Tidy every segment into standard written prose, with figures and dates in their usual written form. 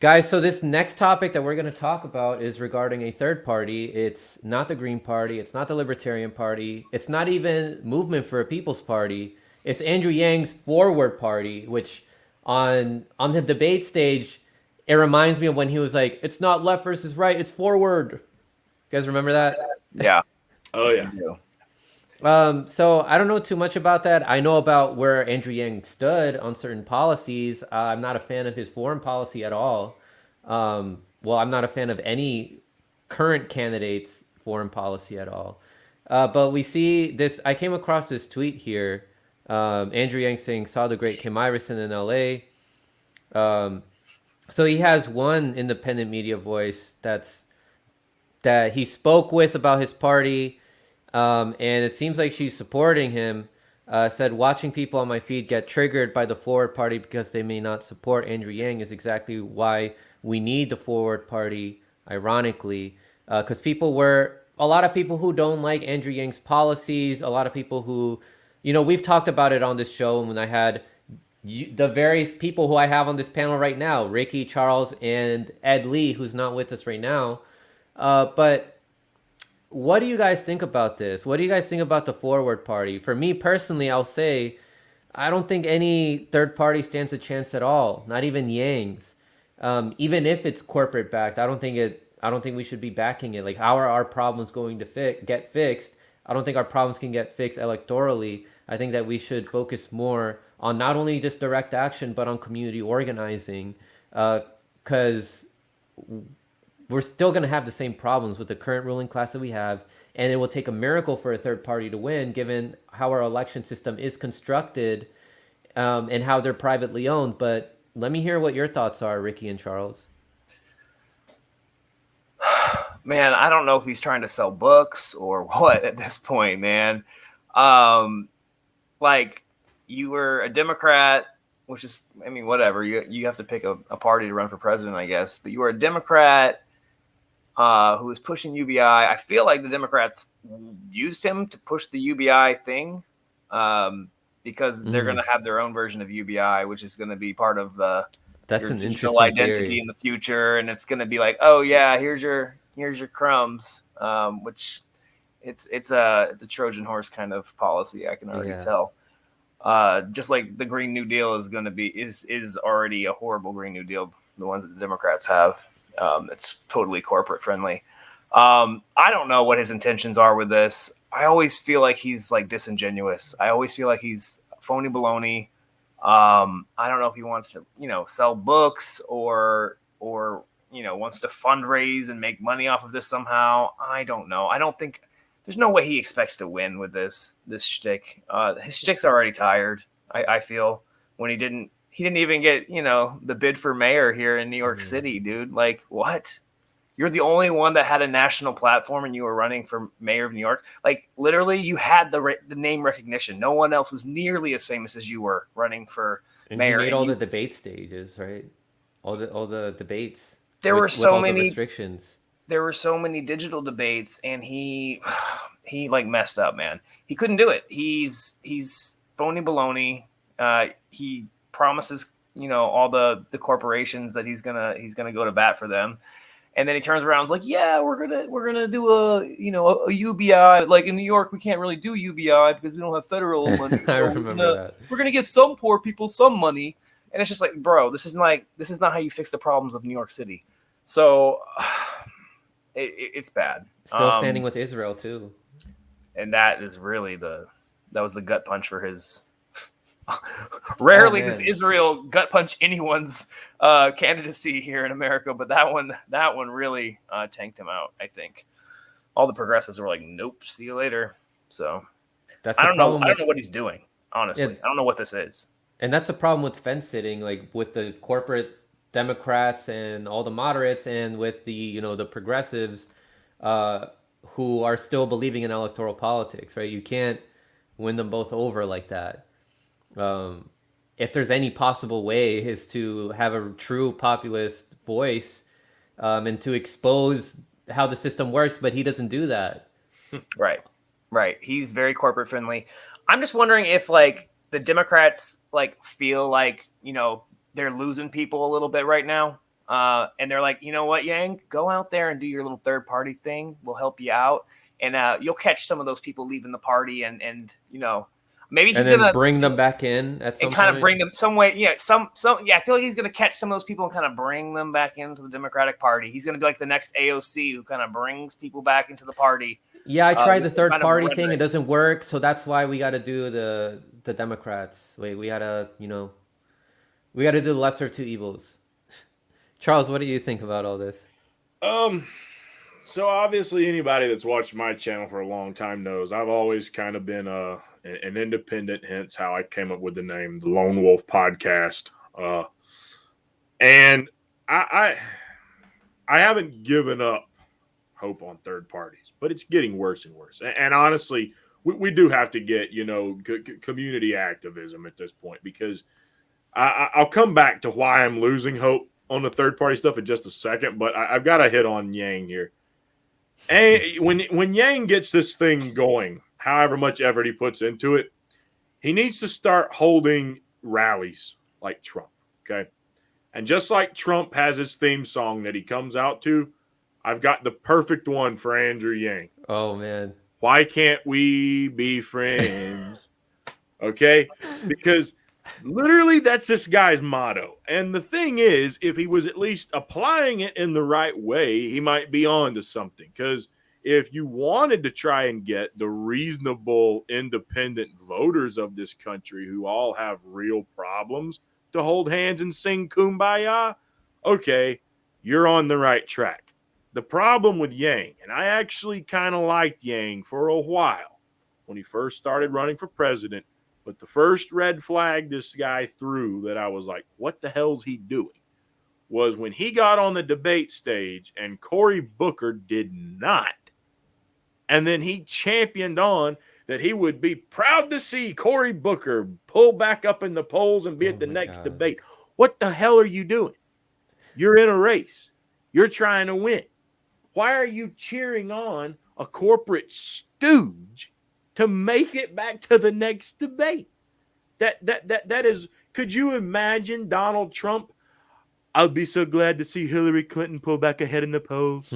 Guys, so this next topic that we're going to talk about is regarding a third party. It's not the Green Party. It's not the Libertarian Party. It's not even Movement for a People's Party. It's Andrew Yang's Forward Party, which on the debate stage, it reminds me of when he was like, "It's not left versus right. It's forward." You guys remember that? Yeah. Oh yeah. So I don't know too much about that. I know about where Andrew Yang stood on certain policies. I'm not a fan of his foreign policy at all. Well, I'm not a fan of any current candidate's foreign policy at all. But we see this. I came across this tweet here. Andrew Yang saying saw the great Kim Iverson in L.A. So he has one independent media voice that he spoke with about his party. And it seems like she's supporting him. Said, watching people on my feed get triggered by the Forward Party because they may not support Andrew Yang is exactly why we need the Forward Party, ironically. Because a lot of people who don't like Andrew Yang's policies, a lot of people who, we've talked about it on this show when I had the various people who I have on this panel right now, Ricky, Charles, and Ed Lee, who's not with us right now. But what do you guys think about this? What do you guys think about the Forward Party? For me personally, I'll say I don't think any third party stands a chance at all. Not even Yang's. Even if it's corporate backed, I don't think we should be backing it. Like, how are our problems going to get fixed? I don't think our problems can get fixed electorally. I think that we should focus more on not only just direct action, but on community organizing. Because we're still going to have the same problems with the current ruling class that we have, and it will take a miracle for a third party to win, given how our election system is constructed, and how they're privately owned. But let me hear what your thoughts are, Ricky and Charles. Man, I don't know if he's trying to sell books or what at this point, man. Like, you were a Democrat, which is, I mean, whatever. You have to pick a party to run for president, I guess. But you were a Democrat who was pushing UBI. I feel like the Democrats used him to push the UBI thing because they're going to have their own version of UBI, which is going to be part of That's your an digital interesting identity theory in the future. And it's going to be like, oh, yeah, here's your crumbs, which it's a Trojan horse kind of policy. I can already tell. Just like the Green New Deal is going to be is already a horrible Green New Deal. The ones that the Democrats have, it's totally corporate friendly. I don't know what his intentions are with this. I always feel like he's like disingenuous. I always feel like he's phony baloney. I don't know if he wants to, sell books or wants to fundraise and make money off of this somehow. I don't know. I don't think there's no way he expects to win with this shtick. His shtick's already tired. I feel when he didn't even get, the bid for mayor here in New York City, dude. Like, what? You're the only one that had a national platform and you were running for mayor of New York. Like, literally, you had the name recognition. No one else was nearly as famous as you were running for mayor. You made all the debate stages, right? All the debates. There were so many restrictions. There were so many digital debates, and he like messed up, man. He couldn't do it. He's phony baloney. He promises, all the corporations that he's gonna go to bat for them, and then he turns around and is like, yeah, we're gonna do a UBI. Like, in New York, we can't really do UBI because we don't have federal money. So I remember that. We're gonna give some poor people some money, and it's just like, bro, this is not how you fix the problems of New York City. So it's bad. Still standing with Israel too, and that is really that was the gut punch for his. Rarely does Israel gut punch anyone's candidacy here in America, but that one really tanked him out. I think all the progressives were like, "Nope, see you later." So I don't know what he's doing. Honestly, I don't know what this is. And that's the problem with fence sitting, like with the corporate Democrats and all the moderates, and with the the progressives who are still believing in electoral politics, right? You can't win them both over like that. If there's any possible way is to have a true populist voice and to expose how the system works, but he doesn't do that. Right. He's very corporate friendly. I'm just wondering if like the Democrats like feel like, they're losing people a little bit right now. And they're like, you know what, Yang, go out there and do your little third party thing. We'll help you out. And you'll catch some of those people leaving the party. And maybe he's And then going bring them back in at and some kind point. of bring them some way. Yeah. I feel like he's going to catch some of those people and kind of bring them back into the Democratic Party. He's going to be like the next AOC who kind of brings people back into the party. Yeah, I tried the with some third kind of party thing. It rhetoric. doesn't work, so that's why we got to do the Democrats. Wait, we gotta we got to do the lesser of two evils. Charles, what do you think about all this? So obviously anybody that's watched my channel for a long time knows I've always kind of been an independent, hence how I came up with the name the Lone Wolf Podcast. And I haven't given up hope on third parties, but it's getting worse and worse. And honestly, we do have to get, community activism at this point, because I'll come back to why I'm losing hope on the third party stuff in just a second, but I've got to hit on Yang here. And when Yang gets this thing going, however much effort he puts into it, he needs to start holding rallies like Trump, okay? And just like Trump has his theme song that he comes out to, I've got the perfect one for Andrew Yang. Oh, man. Why can't we be friends? Okay? Because literally that's this guy's motto. And the thing is, if he was at least applying it in the right way, he might be on to something. Because if you wanted to try and get the reasonable independent voters of this country who all have real problems to hold hands and sing Kumbaya, okay, you're on the right track. The problem with Yang, and I actually kind of liked Yang for a while when he first started running for president, but the first red flag this guy threw that I was like, what the hell's he doing? Was when he got on the debate stage and Cory Booker did not. And then he championed on that he would be proud to see Cory Booker pull back up in the polls and be at the next debate. What the hell are you doing? You're in a race. You're trying to win. Why are you cheering on a corporate stooge to make it back to the next debate? That is, could you imagine Donald Trump? I'll be so glad to see Hillary Clinton pull back ahead in the polls.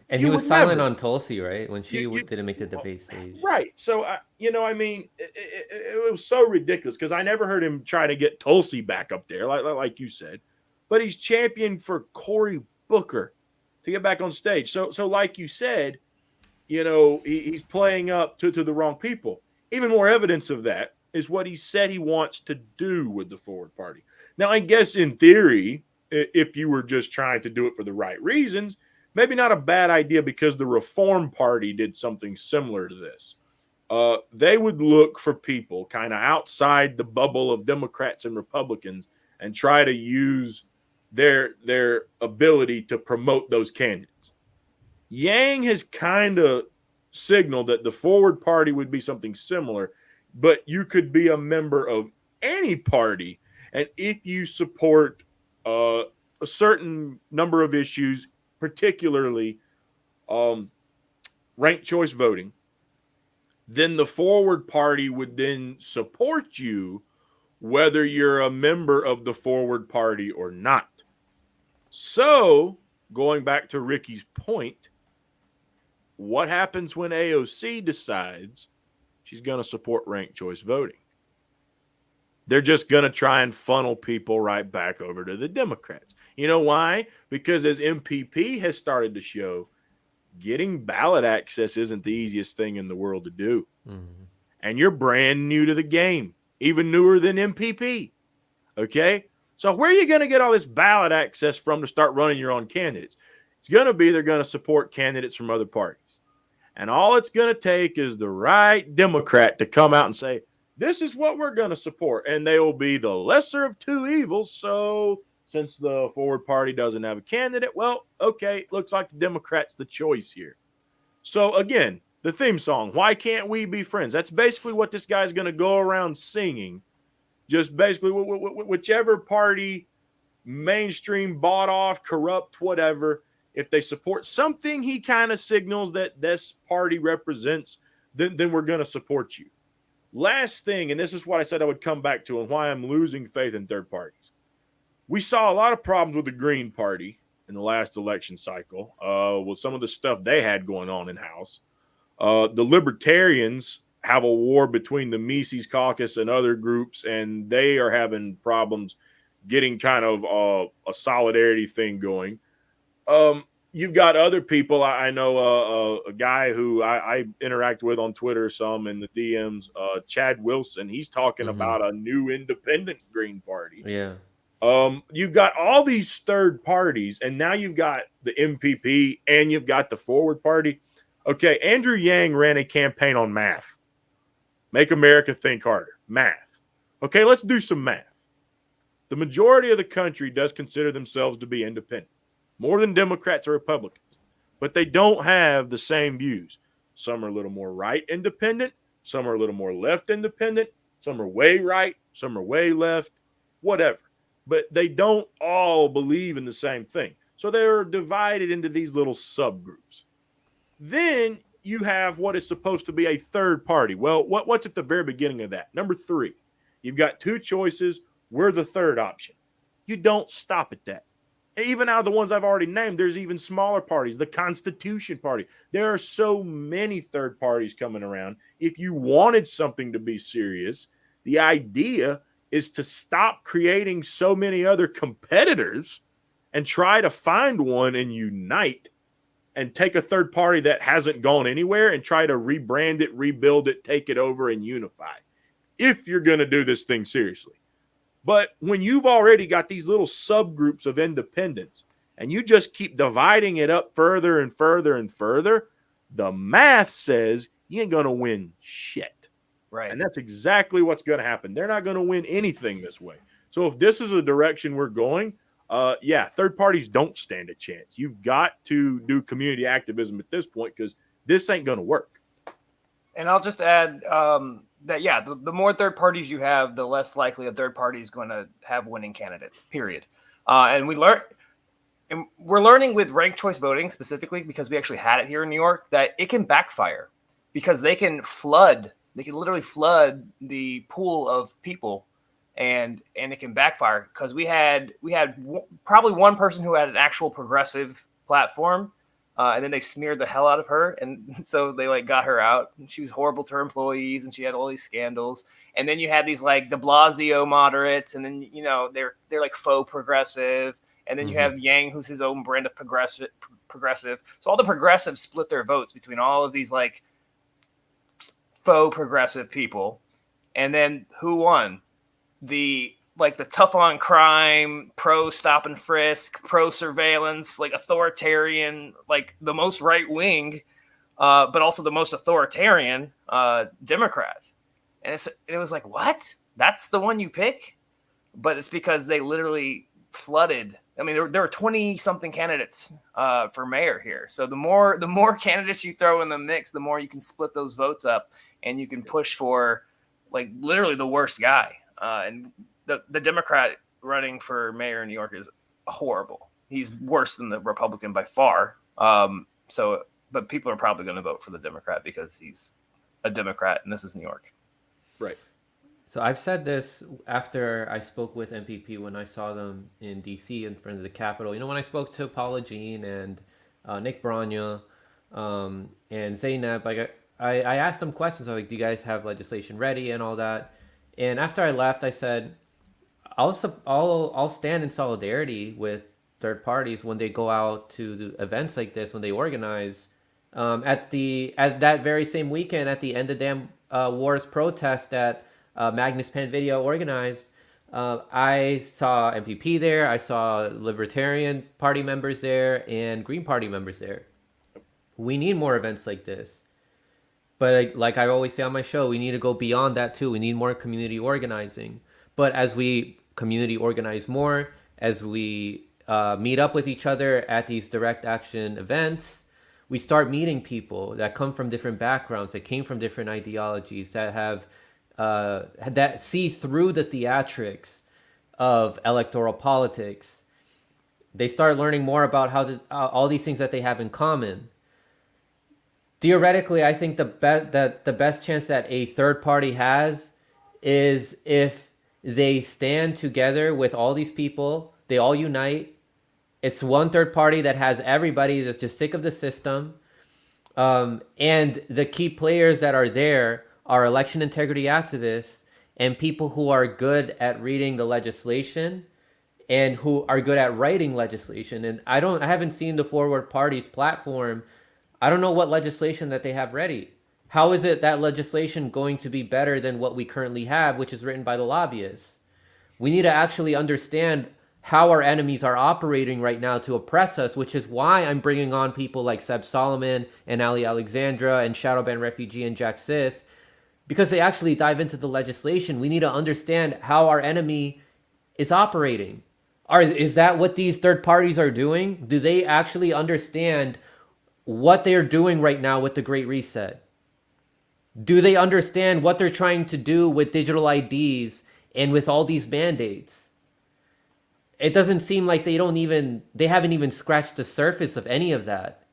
And he was silent on Tulsi, right? When she didn't make the debate stage. Right. So, it was so ridiculous because I never heard him try to get Tulsi back up there, like you said. But he's championed for Cory Booker to get back on stage. So like you said, he's playing up to the wrong people. Even more evidence of that is what he said he wants to do with the Forward Party. Now, I guess in theory, if you were just trying to do it for the right reasons, maybe not a bad idea, because the Reform Party did something similar to this. They would look for people kind of outside the bubble of Democrats and Republicans and try to use their ability to promote those candidates. Yang has kind of signaled that the Forward Party would be something similar, but you could be a member of any party, and if you support a certain number of issues, particularly ranked choice voting, then the Forward Party would then support you whether you're a member of the Forward Party or not. So, going back to Ricky's point, what happens when AOC decides she's going to support ranked choice voting? They're just going to try and funnel people right back over to the Democrats. You know why? Because as MPP has started to show, getting ballot access isn't the easiest thing in the world to do. Mm-hmm. And you're brand new to the game, even newer than MPP. Okay? So where are you going to get all this ballot access from to start running your own candidates? It's going to be they're going to support candidates from other parties. And all it's going to take is the right Democrat to come out and say, this is what we're going to support. And they will be the lesser of two evils. So since the Forward Party doesn't have a candidate, well, okay, looks like the Democrat's the choice here. So again, the theme song, why can't we be friends? That's basically what this guy's going to go around singing. Just basically whichever party, mainstream, bought off, corrupt, whatever, if they support something he kind of signals that this party represents, then we're going to support you. Last thing, and this is what I said I would come back to and why I'm losing faith in third parties. we saw a lot of problems with the Green Party in the last election cycle with some of the stuff they had going on in House. The Libertarians have a war between the Mises Caucus and other groups, and they are having problems getting kind of a solidarity thing going. You've got other people. I know a guy who I interact with on Twitter some in the DMs, Chad Wilson. He's talking about a new independent Green Party. Yeah. You've got all these third parties, and now you've got the MPP and you've got the Forward Party. Okay, Andrew Yang ran a campaign on math. Make America think harder. Math. Okay, let's do some math. The majority of the country does consider themselves to be independent, more than Democrats or Republicans, but they don't have the same views. Some are a little more right independent, some are a little more left independent, some are way right, some are way left, whatever. But they don't all believe in the same thing. So they're divided into these little subgroups. Then you have what is supposed to be a third party. Well, what's at the very beginning of that? Number 3, you've got 2 choices. We're the third option. You don't stop at that. Even out of the ones I've already named, there's even smaller parties, the Constitution Party. There are so many third parties coming around. If you wanted something to be serious, the idea is to stop creating so many other competitors and try to find one and unite and take a third party that hasn't gone anywhere and try to rebrand it, rebuild it, take it over, and unify. If you're going to do this thing seriously. But when you've already got these little subgroups of independents and you just keep dividing it up further and further and further, the math says you ain't going to win shit. Right. And that's exactly what's going to happen. They're not going to win anything this way. So if this is the direction we're going, third parties don't stand a chance. You've got to do community activism at this point because this ain't going to work. And I'll just add that, the more third parties you have, the less likely a third party is going to have winning candidates, period. And we're learning with ranked choice voting specifically because we actually had it here in New York that it can backfire because they can literally flood the pool of people and it can backfire because we had probably one person who had an actual progressive platform. And then they smeared the hell out of her. And so they got her out and she was horrible to her employees and she had all these scandals. And then you had these de Blasio moderates. And then, they're like faux progressive. And then you have Yang, who's his own brand of progressive. So all the progressives split their votes between all of these faux progressive people. And then who won? The tough on crime, pro stop and frisk, pro surveillance, authoritarian, the most right wing, but also the most authoritarian Democrat. And it was what? That's the one you pick? But it's because they literally flooded. I mean, there were 20 something candidates for mayor here. So the more candidates you throw in the mix, the more you can split those votes up and you can push for literally the worst guy. And the Democrat running for mayor in New York is horrible. He's worse than the Republican by far. But people are probably going to vote for the Democrat because he's a Democrat and this is New York. Right. So I've said this after I spoke with MPP when I saw them in DC in front of the Capitol. When I spoke to Paula Jean and Nick Branya and Zainab, I asked them questions. I was do you guys have legislation ready and all that? And after I left, I said, I'll stand in solidarity with third parties when they go out to the events like this, when they organize. At that very same weekend, at the End the Damn Wars protest that Magnus Penn Video organized, I saw MPP there, I saw Libertarian Party members there, and Green Party members there. We need more events like this. But like I always say on my show, we need to go beyond that too. We need more community organizing. But as we community organize more, as we meet up with each other at these direct action events, we start meeting people that come from different backgrounds, that came from different ideologies, that have that see through the theatrics of electoral politics. They start learning more about how all these things that they have in common. Theoretically, I think the best chance that a third party has is if they stand together with all these people. They all unite. It's one third party that has everybody that's just sick of the system. And the key players that are there are election integrity activists and people who are good at reading the legislation and who are good at writing legislation. And I haven't seen the Forward Party's platform. I don't know what legislation that they have ready. How is it that legislation going to be better than what we currently have, which is written by the lobbyists? We need to actually understand how our enemies are operating right now to oppress us, which is why I'm bringing on people like Seb Solomon and Ali Alexandra and Shadowban Refugee and Jack Sith, because they actually dive into the legislation. We need to understand how our enemy is operating. Is that what these third parties are doing? Do they actually understand what they're doing right now with the Great Reset? Do they understand what they're trying to do with digital IDs and with all these mandates? It doesn't seem like they haven't even scratched the surface of any of that.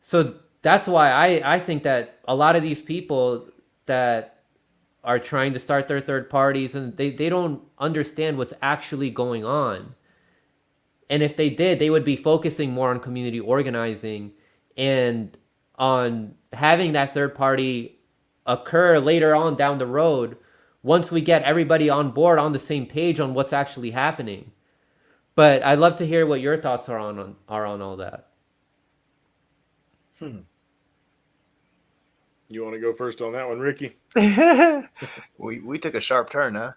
So that's why I think that a lot of these people that are trying to start their third parties, and they don't understand what's actually going on. And if they did, they would be focusing more on community organizing and on having that third party occur later on down the road once we get everybody on board on the same page on what's actually happening. But I'd love to hear what your thoughts are on all that. You want to go first on that one, Ricky? we took a sharp turn, huh?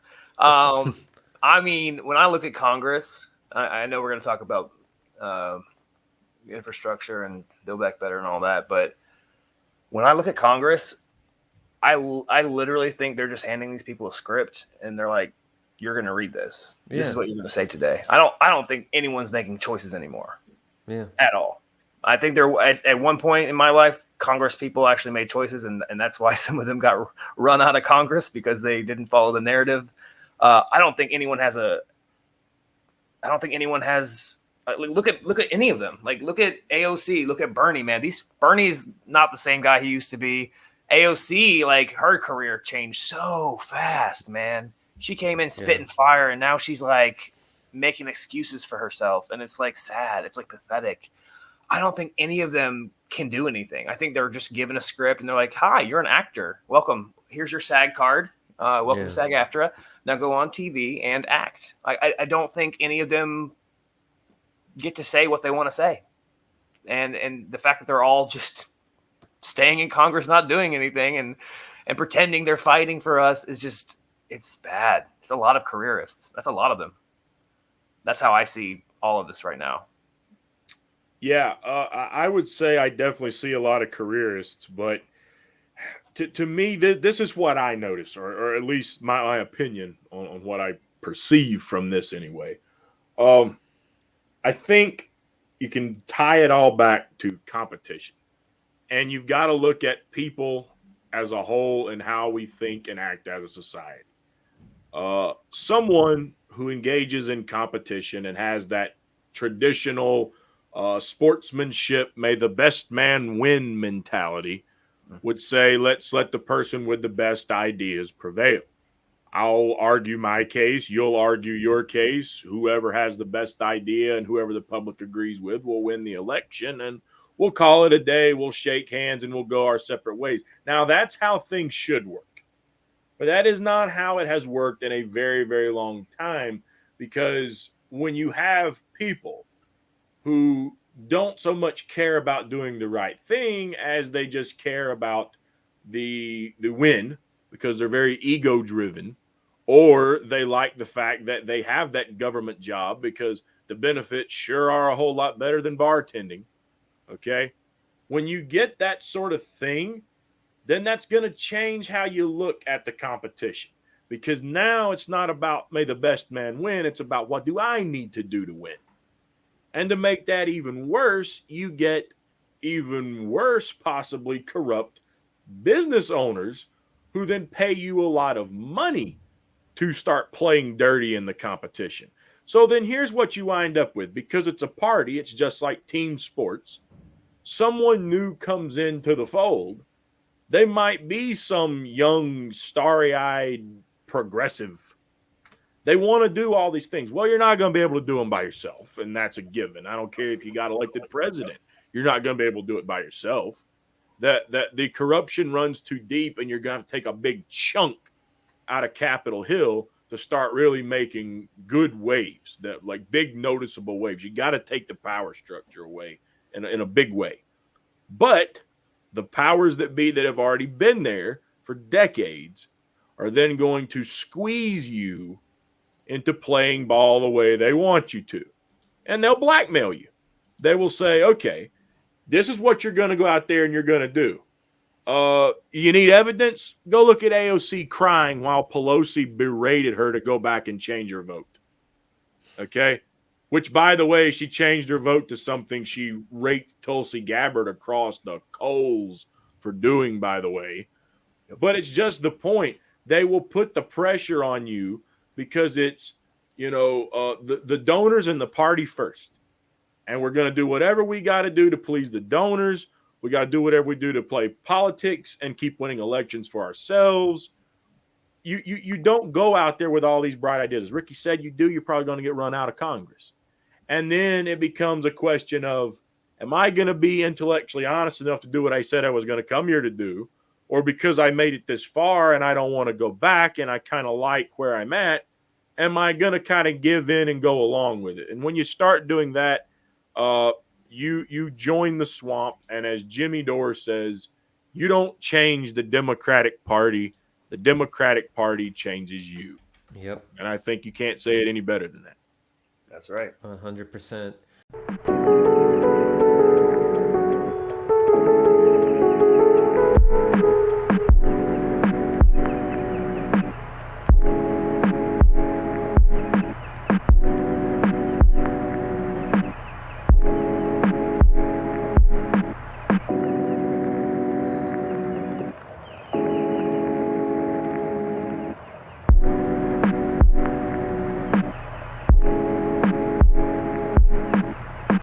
I mean, when I look at Congress, I know we're going to talk about infrastructure and Build Back Better and all that, but when I look at Congress, I literally think they're just handing these people a script and they're like, "You're going to read this. Yeah. This is what you're going to say today." I don't think anyone's making choices anymore. Yeah, at all. I think there at one point in my life, Congress people actually made choices, and that's why some of them got run out of Congress because they didn't follow the narrative. I don't think anyone has look at any of them. Like, look at AOC, look at Bernie, man. Bernie's not the same guy he used to be. AOC, like, her career changed so fast, man. She came in spitting fire, and now she's like making excuses for herself, and it's like sad. It's like pathetic. I don't think any of them can do anything. I think they're just given a script and they're like, "Hi, you're an actor. Welcome. Here's your SAG card. Welcome to SAG-AFTRA. Now go on TV and act." I don't think any of them get to say what they want to say. And the fact that they're all just staying in Congress, not doing anything and pretending they're fighting for us is just, it's bad. It's a lot of careerists. That's a lot of them. That's how I see all of this right now. Yeah, I would say I definitely see a lot of careerists, but to me, this is what I notice, or at least my opinion on what I perceive from this anyway. I think you can tie it all back to competition. And you've got to look at people as a whole and how we think and act as a society. Someone who engages in competition and has that traditional sportsmanship, may the best man win mentality would say, let's let the person with the best ideas prevail. I'll argue my case. You'll argue your case. Whoever has the best idea and whoever the public agrees with will win the election, and we'll call it a day. We'll shake hands and we'll go our separate ways. Now, that's how things should work. But that is not how it has worked in a very, very long time, because when you have people who don't so much care about doing the right thing as they just care about the win, because they're very ego driven, or they like the fact that they have that government job because the benefits sure are a whole lot better than bartending. Okay. When you get that sort of thing, then that's going to change how you look at the competition, because now it's not about may the best man win. It's about what do I need to do to win? And to make that even worse, you get even worse, possibly corrupt business owners who then pay you a lot of money to start playing dirty in the competition. So then here's what you wind up with. Because it's a party, it's just like team sports. Someone new comes into the fold. They might be some young, starry-eyed progressive. They want to do all these things. Well, you're not going to be able to do them by yourself, and that's a given. I don't care if you got elected president. You're not going to be able to do it by yourself. That the corruption runs too deep, and you're going to take a big chunk out of Capitol Hill to start really making good waves, that like big noticeable waves. You got to take the power structure away in a big way. But the powers that be that have already been there for decades are then going to squeeze you into playing ball the way they want you to. And they'll blackmail you. They will say, okay, this is what you're going to go out there and you're going to do. You need evidence? Go look at AOC crying while Pelosi berated her to go back and change her vote. Okay? Which, by the way, she changed her vote to something she raked Tulsi Gabbard across the coals for doing, by the way. But it's just the point. They will put the pressure on you because it's, the donors and the party first. And we're going to do whatever we got to do to please the donors. We got to do whatever we do to play politics and keep winning elections for ourselves. You don't go out there with all these bright ideas. As Ricky said, you do, you're probably going to get run out of Congress. And then it becomes a question of, am I going to be intellectually honest enough to do what I said I was going to come here to do? Or because I made it this far and I don't want to go back and I kind of like where I'm at, am I going to kind of give in and go along with it? And when you start doing that, you join the swamp. And as Jimmy Dore says, you don't change the Democratic Party. The Democratic Party changes you. Yep. And I think you can't say it any better than that. That's right. 100%.